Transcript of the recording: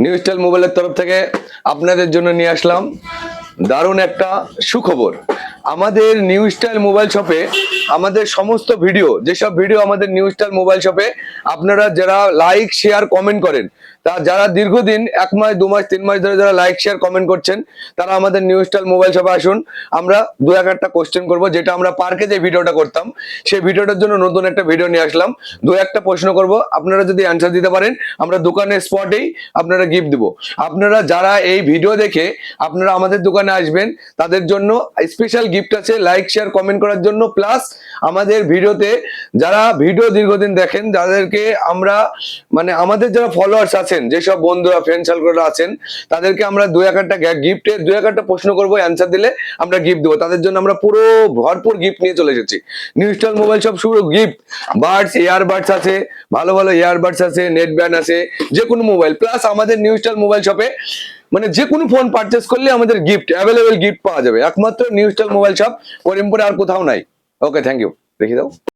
New style মোবাইলের তরফ থেকে আপনাদের জন্য নিয়ে আসলাম দারুণ একটা সুখবর। আমাদের নিউ স্টাইল মোবাইল শপে আমাদের সমস্ত ভিডিও, যেসব ভিডিও আমাদের নিউ স্টাইল মোবাইল শপে আপনারা যারা লাইক শেয়ার কমেন্ট করেন, তা যারা দীর্ঘদিন 1 মাস 2 মাস 3 মাস ধরে যারা লাইক শেয়ার কমেন্ট করছেন, তারা আমাদের নিউ স্টাইল মোবাইল শপে আসুন। আমরা 2-1টা কোশ্চেন করবো, যেটা আমরা পার্কে যে ভিডিওটা করতাম সেই ভিডিওটার জন্য নতুন একটা ভিডিও নিয়ে আসলাম। 2-1টা প্রশ্ন করব, আপনারা যদি অ্যান্সার দিতে পারেন আমরা দোকানের স্পটেই আপনারা গিফট দিব। আপনারা যারা এই ভিডিও দেখে আপনারা আমাদের দোকানে আসবেন, তাদের জন্য স্পেশাল গিফট আছে লাইক শেয়ার কমেন্ট করার জন্য। প্লাস আমাদের ভিডিওতে যারা ভিডিও দীর্ঘদিন দেখেন, যাদেরকে আমরা মানে আমাদের যারা ফলোয়ার্স আছেন, যেসব বন্ধুরা ফ্রেন্ড সার্কেল আছেন, তাদেরকে আমরা 2-1টা গিফটে 2-1টা প্রশ্ন করবো, অ্যান্সার দিলে আমরা গিফট দেবো। তাদের জন্য আমরা পুরো ভরপুর গিফট নিয়ে চলে এসেছি। নিউ স্টাইল মোবাইল শপ শুরু গিফট, বাডস ইয়ারবাডস আছে, ভালো ভালো ইয়ারবাডস আছে, নেট ব্যান্ড আছে, যে কোনো মোবাইল। প্লাস আমাদের নিউ স্টাইল মোবাইল শপে মানে যে কোনো ফোন পারচেস করলে আমাদের গিফট অ্যাভেলেবেল গিফট পাওয়া যাবে, একমাত্র নিউ স্টাইল মোবাইল শপ, করিমপুরে আর কোথাও নাই। ওকে, থ্যাংক ইউ। দেখি দাও।